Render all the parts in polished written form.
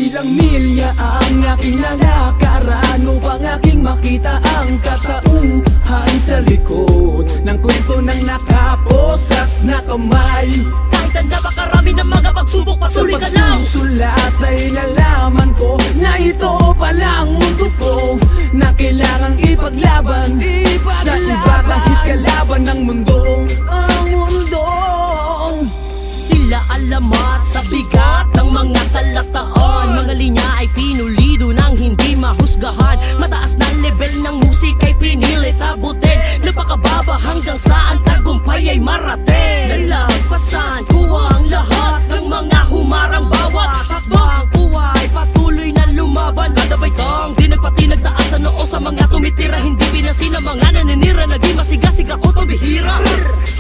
Ilang milya ang aking lalakaran upang aking makita ang katauhan sa likod ng kwento ng nakaposas na kamay. Kahit ang napakarami ng mga pagsubok, patuloy ka lang. Sa pagsusulat ay nalaman ko na ito palang mundo ko na kailangang ipaglaban sa iba kahit kalaban ng mundo. Ang mundo Tila alamat sa bigat ng mga talataan. Mga linya ay pinulido ng hindi mahusgahan. Mataas na level ng musika ay pinilit abutin. Napakababa hanggang saan tagumpay ay marating. Nalagpasan ko ang lahat ng mga humarang. Bawat takbang ko ay patuloy na lumaban. Kada baitang di nagpati nagtaas sa noo sa mga tumitira. Hindi pinasin ang mga naninira. Naging masigasig ako pambihira.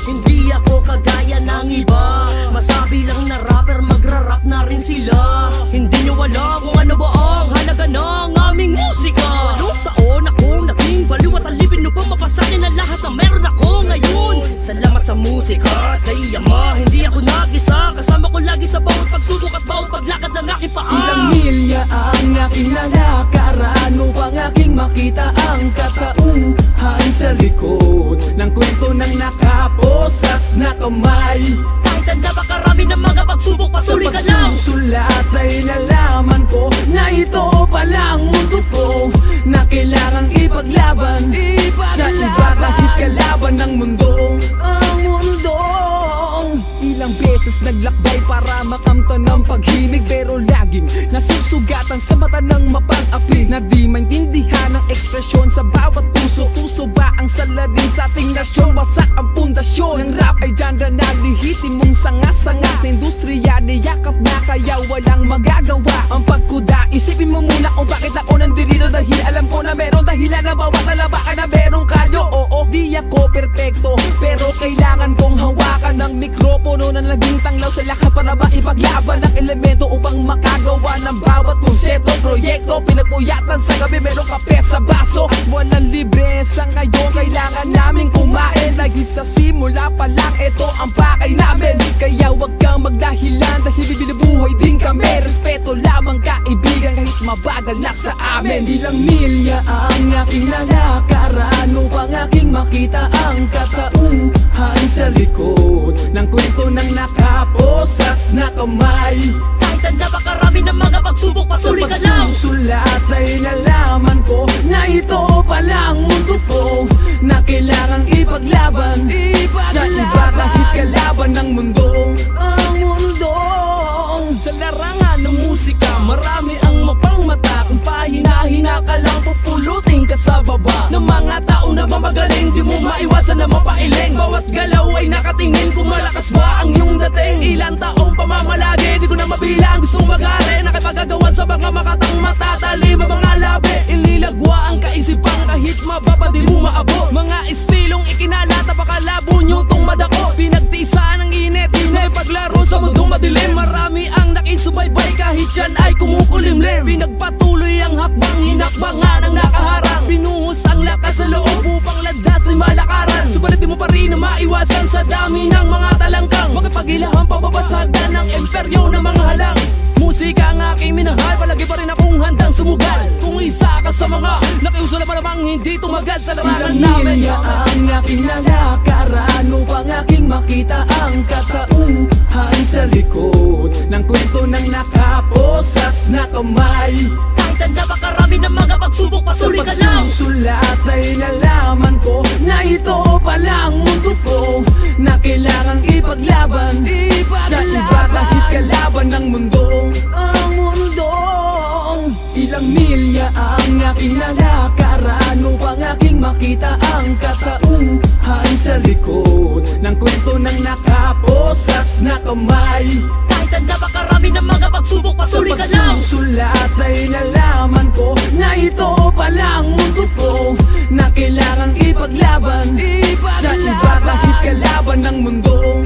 Hindi ako kagaya ng iba. Masabi lang na rapper, magra-rap na rin sila. Hindi nyo alam kung ano ba ang halaga ng aming musika. Walong taon akong naging baliw at alipin nyo pang mapasakin ang lahat na meron ako ngayon. Salamat sa musika, kay Ama. Hindi ako nag-isa, kasama ko lagi sa bawat pagsubok at bawat paglakad ng aking paa. Ilang milya ang aking lalakaran upang aking makita ang katauhan sa likod ng kwento ng nakaposas na kamay. Kahit ang napakarami ng mga pagsubok, patuloy ka lang. Sa pagsusulat ay nalaman ko na ito palang mundo ko na kailangang ipaglaban sa iba kahit kalaban ng mundo. Ang mundo ilang beses naglakbay para makamtan ng pag-ibig, pero laging nasusugatan sa mata ng mapag-api na di maintindihan ang ekspresyon sa bawat puso. Tuso ba ang salarin sa ating nasyon? Wasak ang pundasyon ng rap ay genre na lihitin mong sanga-sanga sa industriya, niyakap na kaya walang magagawa ang pagkuda. Isipin mo muna kung bakit ako nandito, dahil alam ko na meron dahilan na bawat nalabakan na meron kayo. Oo, di ako perpekto, pero kailangan kong hawakan ng mikropono na naging tanglaw sa lahat para ba ipaglaban ng elemento upang makagawa ng bawat konsepto, proyekto. Pinagpuyatan sa gabi, merong kape sa baso at walang libre sa ngayon. Kailangan naming kumain dahil sa simula pa lang ito ang pakay namin. Kaya wag kang magdahilan dahil bibinubuhay din kami. Respeto lamang kaibigan kahit mabagal na sa amin. Ilang milya ang aking lalakaran upang aking makita ang katauhan sa likod ng kwento ng nakaposas na kamay. Kahit ang napakarami ng mga pagsubok, patuloy ka lang. Sa pagsusulat ay nalaman ko na ito palang mundo ko na kailangang ipaglaban sa iba kahit kalaban ng mundo. Ang mundo sa larangan ng musika, marami ang mapangmata. Kung pahina-hina ka lang, pupulutin ka sa baba ng mga taong na mamagaling. Di mo maiwasan na mapailing. Bawat galaw ay nakatingin kung malakas ba ang iyong dating. Ilang taong pamamalagi, di ko na mabilang. Gustong mag-are, nakipagagawan sa mga makatang matatalim. Mga labi, ililagwa ang kaisipan kahit mababa di mo maabot. Mga estilong ikinalat, napakalabo nyo tong madako. Pinagtiisaan ang init, di na ipaglaro sa mundong madilim. Marami ang nakisubaybay kahit yan ay kumukulimlim. Pinagpatuloy ang hakbang, hinakbangan ang nakaharang. Binuhos ang lakas sa loob upang landas ay malakaran. Subalit di mo pa rin na maiwasan sa dami ng mga talangkang. Makipagilahang pababasagan ng imperyo ng mga halang. Musika ang aking minahal, palagi pa rin akong handang sumugal. Kung isa ka sa mga nakiusala pa namang hindi tumagal sa larangan namin. Ilang ang aking lalakaran upang aking makita ang katauhan sa likod ng kwento ng nakaposas na kamay. Kahit ang napakarami ng mga pagsubok, patuloy ka lang. Sa pagsusulat ay nalaman ko na ito palang mundo ko na kailangang ipaglaban sa iba kahit kalaban ng mundo. Ang mundo ilang milya ang aking lalakaran upang aking makita ang katauhan sa likod ng kwento ng nakaposas na kamay. Kahit ang napakarami ng mga pagsubok, patuloy ka lang. Sa pagsusulat ay nalaman ko na ito palang mundo ko na kailangang ipaglaban sa iba kahit kalaban ng mundo.